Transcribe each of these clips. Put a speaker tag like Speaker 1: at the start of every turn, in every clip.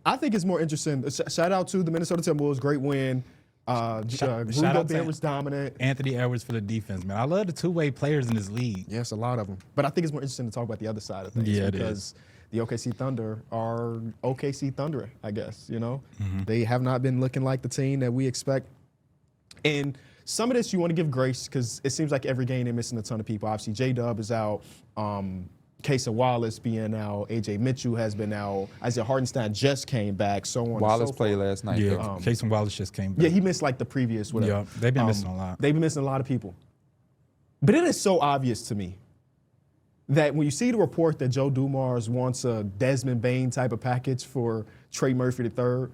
Speaker 1: I think it's more interesting. Shout out to the Minnesota Timberwolves, great win. Rudy Gobert was dominant.
Speaker 2: Anthony Edwards for the defense, man. I love the two-way players in this league.
Speaker 1: Yes, a lot of them. But I think it's more interesting to talk about the other side of things.
Speaker 2: Yeah,
Speaker 1: because the OKC Thunder are OKC Thunder, I guess, you know? They have not been looking like the team that we expect. And some of this you want to give grace because it seems like every game they're missing a ton of people. Obviously, J-Dub is out. Kaysa Wallace being out. A.J. Mitchell has been out. Isaiah Hartenstein just came back, so on
Speaker 3: Wallace
Speaker 1: and so
Speaker 3: played
Speaker 1: forth.
Speaker 3: last night.
Speaker 2: Yeah, Kaysa Wallace just came back.
Speaker 1: Yeah, he missed like the previous whatever.
Speaker 2: Yeah, they've been missing a lot.
Speaker 1: They've been missing a lot of people. But it is so obvious to me that when you see the report that Joe Dumars wants a Desmond Bane type of package for Trey Murphy III,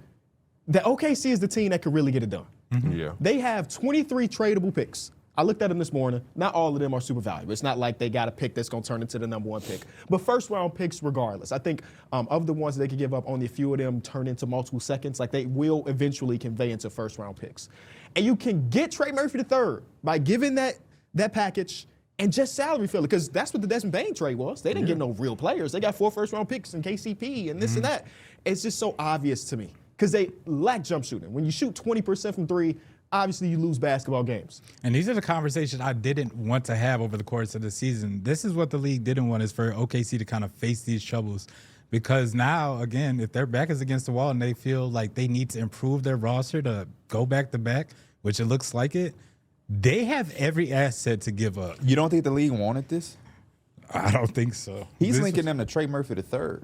Speaker 1: that OKC is the team that could really get it done.
Speaker 4: Yeah.
Speaker 1: They have 23 tradable picks. I looked at them this morning. Not all of them are super valuable. It's not like they got a pick that's going to turn into the number one pick. But first round picks regardless. I think of the ones that they could give up, only a few of them turn into multiple seconds. Like they will eventually convey into first round picks. And you can get Trey Murphy III by giving that package and just salary fill it, because that's what the Desmond Bane trade was. They didn't get no real players. They got 4 first round picks and KCP and this and that. It's just so obvious to me because they lack jump shooting. When you shoot 20% from three, obviously you lose basketball games.
Speaker 2: And these are the conversations I didn't want to have over the course of the season. This is what the league didn't want, is for OKC to kind of face these troubles. Because now, again, if their back is against the wall and they feel like they need to improve their roster to go back to back, which it looks like it, they have every asset to give up.
Speaker 3: You don't think the league wanted this?
Speaker 2: I don't think so.
Speaker 3: He's linking them to Trey Murphy III,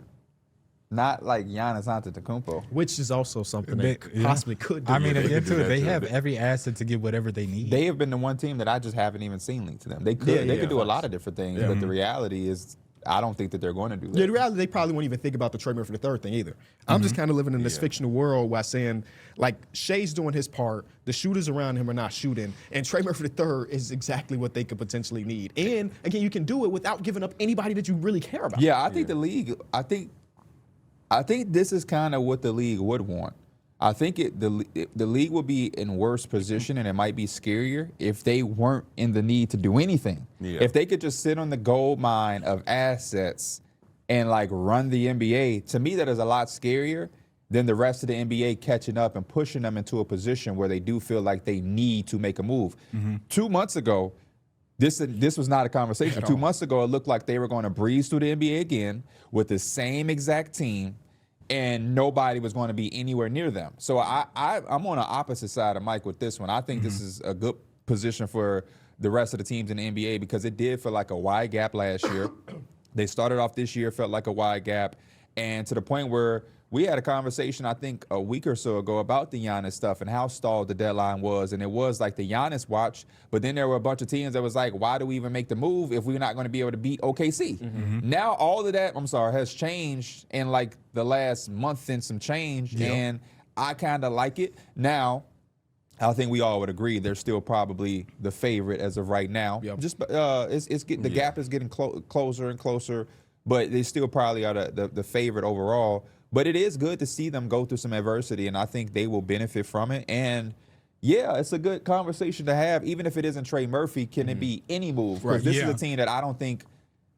Speaker 3: not like Giannis Antetokounmpo.
Speaker 1: Which is also something they possibly could do.
Speaker 2: I mean, again, too, they
Speaker 4: too.
Speaker 2: have every asset to get whatever they need.
Speaker 3: They have been the one team that I just haven't even seen linked to them. They could do a lot of different things, but the reality is I don't think that they're going to do that.
Speaker 1: Yeah, the reality, they probably won't even think about the Trey Murphy III thing either. I'm just kind of living in this fictional world while saying, like, Shea's doing his part, the shooters around him are not shooting, and Trey Murphy III is exactly what they could potentially need. And, again, you can do it without giving up anybody that you really care about.
Speaker 3: Yeah, I think the league, I think this is kind of what the league would want. I think the league would be in worse position, and it might be scarier if they weren't in the need to do anything.
Speaker 4: Yeah.
Speaker 3: If they could just sit on the gold mine of assets and like run the NBA, to me that is a lot scarier than the rest of the NBA catching up and pushing them into a position where they do feel like they need to make a move. 2 months ago, this was not a conversation. 2 months ago, it looked like they were going to breeze through the NBA again with the same exact team, and nobody was going to be anywhere near them. So I'm on the opposite side of Mike with this one. I think this is a good position for the rest of the teams in the NBA because it did feel like a wide gap last year. They started off this year, felt like a wide gap, and to the point where we had a conversation, I think, a week or so ago about the Giannis stuff and how stalled the deadline was. And it was like the Giannis watch, but then there were a bunch of teams that was like, why do we even make the move if we're not going to be able to beat OKC? Now all of that, has changed in like the last month and some change, and I kind of like it. Now, I think we all would agree they're still probably the favorite as of right now. Just the gap is getting closer and closer, but they still probably are the favorite overall. But it is good to see them go through some adversity, and I think they will benefit from it. And, yeah, it's a good conversation to have. Even if it isn't Trey Murphy, can it be any move? Because this is a team that I don't think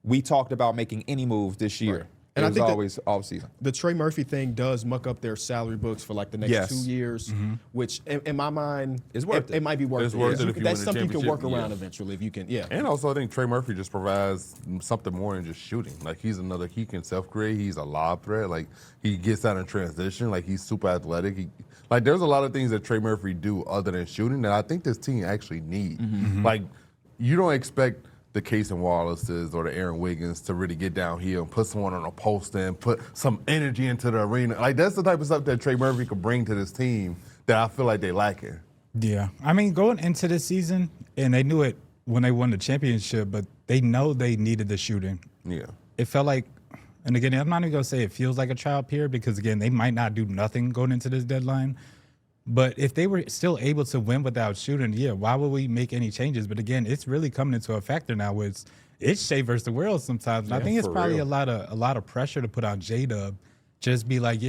Speaker 3: we talked about making any moves this year. And it was always off-season.
Speaker 1: The Trey Murphy thing does muck up their salary books for like the next 2 years, which in my mind,
Speaker 3: it's worth
Speaker 1: it might be worth
Speaker 4: It's
Speaker 1: it.
Speaker 4: worth it if you
Speaker 1: That's
Speaker 4: win the
Speaker 1: something you can work
Speaker 4: championship,
Speaker 1: around eventually if you can,
Speaker 4: And also, I think Trey Murphy just provides something more than just shooting. Like, he can self-create. He's a lob threat. Like, he gets out in transition. Like, he's super athletic. There's a lot of things that Trey Murphy do other than shooting that I think this team actually needs. Like, you don't expect the Kaysa Wallaces or the Aaron Wiggins to really get downhill and put someone on a post and put some energy into the arena. Like, that's the type of stuff that Trey Murphy could bring to this team that I feel like they lacking.
Speaker 2: Yeah. I mean, going into this season, and they knew it when they won the championship, but they know they needed the shooting.
Speaker 4: Yeah.
Speaker 2: It felt like, and again, I'm not even going to say it feels like a trial period because, again, they might not do nothing going into this deadline. But if they were still able to win without shooting, why would we make any changes? But again, it's really coming into a factor now where it's Shea versus the world sometimes. And I think it's probably a lot of pressure to put on J-Dub. Just be like,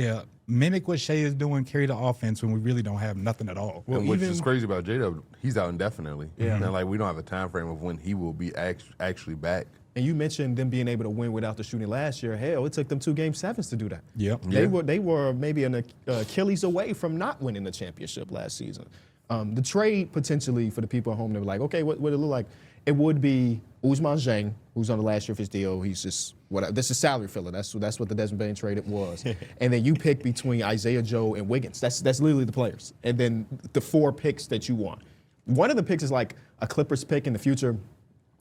Speaker 2: mimic what Shea is doing, carry the offense when we really don't have nothing at all.
Speaker 4: Well, which is crazy about J-Dub, he's out indefinitely. And we don't have a time frame of when he will be actually back.
Speaker 1: And you mentioned them being able to win without the shooting last year. Hell, it took them 2 Game 7s to do that.
Speaker 2: Yep.
Speaker 1: They were maybe an Achilles away from not winning the championship last season. The trade potentially for the people at home, they were like, okay, what would it look like? It would be Ousmane Dieng, who's on the last year of his deal. He's just this is salary filler. That's what the Desmond Bain trade was. And then you pick between Isaiah Joe and Wiggins. That's literally the players. And then the 4 picks that you want. One of the picks is like a Clippers pick in the future.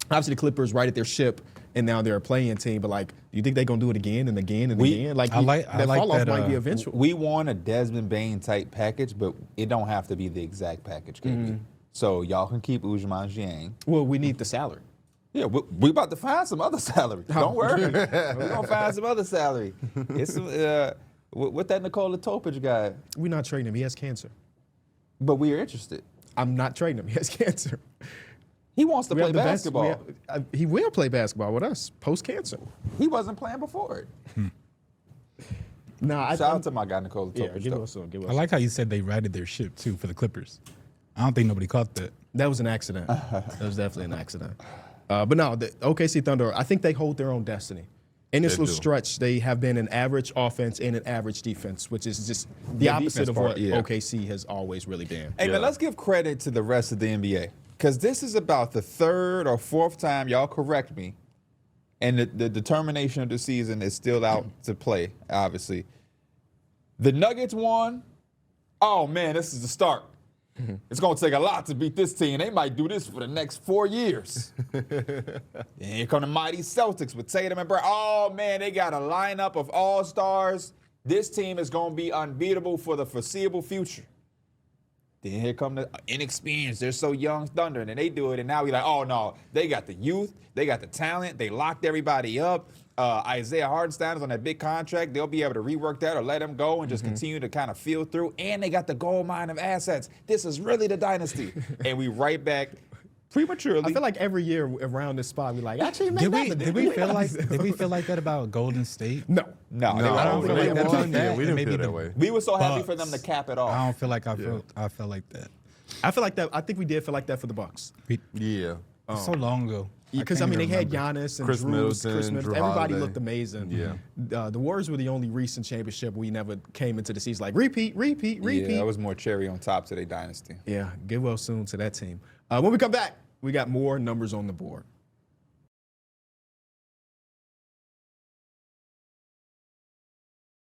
Speaker 1: Obviously, the Clippers righted their ship, and now they're a playing team. But like, do you think they're gonna do it again and again and again? Like,
Speaker 2: I like
Speaker 1: fall off
Speaker 2: that,
Speaker 1: might be eventual.
Speaker 3: We want a Desmond Bain type package, but it don't have to be the exact package, KB. So y'all can keep Ousmane Dieng.
Speaker 1: Well, we need the salary.
Speaker 3: Yeah, we about to find some other salary. Don't worry. We're going to find some other salary. It's what that Nikola Topic guy.
Speaker 1: We're not trading him. He has cancer.
Speaker 3: But we are interested.
Speaker 1: I'm not trading him. He has cancer.
Speaker 3: He wants to
Speaker 1: We
Speaker 3: play
Speaker 1: have the best-
Speaker 3: basketball.
Speaker 1: he will play basketball with us post-cancer.
Speaker 3: He wasn't playing before it.
Speaker 1: Nah,
Speaker 3: Shout out to my guy Nikola
Speaker 1: yeah,
Speaker 3: Topic.
Speaker 1: give
Speaker 3: though.
Speaker 1: us some. Give us
Speaker 2: I like how you said they righted their ship too for the Clippers. I don't think nobody caught that.
Speaker 1: That was an accident. That was definitely an accident. But no, the OKC Thunder, I think they hold their own destiny. In this
Speaker 4: They
Speaker 1: little
Speaker 4: do.
Speaker 1: stretch, they have been an average offense and an average defense, which is just the
Speaker 3: Yeah,
Speaker 1: opposite
Speaker 3: defense
Speaker 1: of
Speaker 3: part,
Speaker 1: what
Speaker 3: yeah.
Speaker 1: OKC has always really been.
Speaker 3: Hey,
Speaker 4: Yeah.
Speaker 3: man, let's give credit to the rest of the NBA. Because this is about the 3rd or 4th time, y'all correct me, and the determination of the season is still out to play, obviously. The Nuggets won. Oh, man, this is the start. It's going to take a lot to beat this team. They might do this for the next 4 years. And here come the mighty Celtics with Tatum and Brown. Oh, man, they got a lineup of all-stars. This team is going to be unbeatable for the foreseeable future. Then here come the inexperienced. They're so young, Thunder, and then they do it, and now we're like, oh, no, they got the youth. They got the talent. They locked everybody up. Isaiah Hardenstein is on that big contract. They'll be able to rework that or let him go and just continue to kind of feel through. And they got the gold mine of assets. This is really the dynasty. And we right back prematurely.
Speaker 1: I feel like every year around this spot, we're like, actually,
Speaker 2: Did
Speaker 1: maybe
Speaker 2: we feel like that about Golden State?
Speaker 1: No.
Speaker 3: no,
Speaker 4: No,
Speaker 3: they were
Speaker 2: I don't feel
Speaker 3: over
Speaker 2: like
Speaker 3: there.
Speaker 2: that
Speaker 4: won.
Speaker 2: about that.
Speaker 4: Yeah, we
Speaker 2: and
Speaker 4: didn't
Speaker 2: maybe
Speaker 4: feel that
Speaker 2: the
Speaker 4: way.
Speaker 3: We were so happy for
Speaker 2: Bucks.
Speaker 3: them to cap it off.
Speaker 2: I don't feel like I felt like that.
Speaker 1: I feel like that. I think we did feel like that for the Bucks.
Speaker 4: Yeah.
Speaker 2: It's so long ago.
Speaker 1: Because, I
Speaker 2: can't
Speaker 1: mean, they
Speaker 2: even
Speaker 1: had
Speaker 2: remember.
Speaker 1: Giannis and
Speaker 4: Chris
Speaker 1: Drew,
Speaker 4: Middleton, Drew
Speaker 1: everybody
Speaker 4: Holiday.
Speaker 1: looked amazing.
Speaker 4: Yeah.
Speaker 1: The Warriors were the only recent championship we never came into the season like repeat.
Speaker 3: Yeah, that was more cherry on top to their dynasty.
Speaker 1: Yeah, get well soon to that team. When we come back, we got more numbers on the board.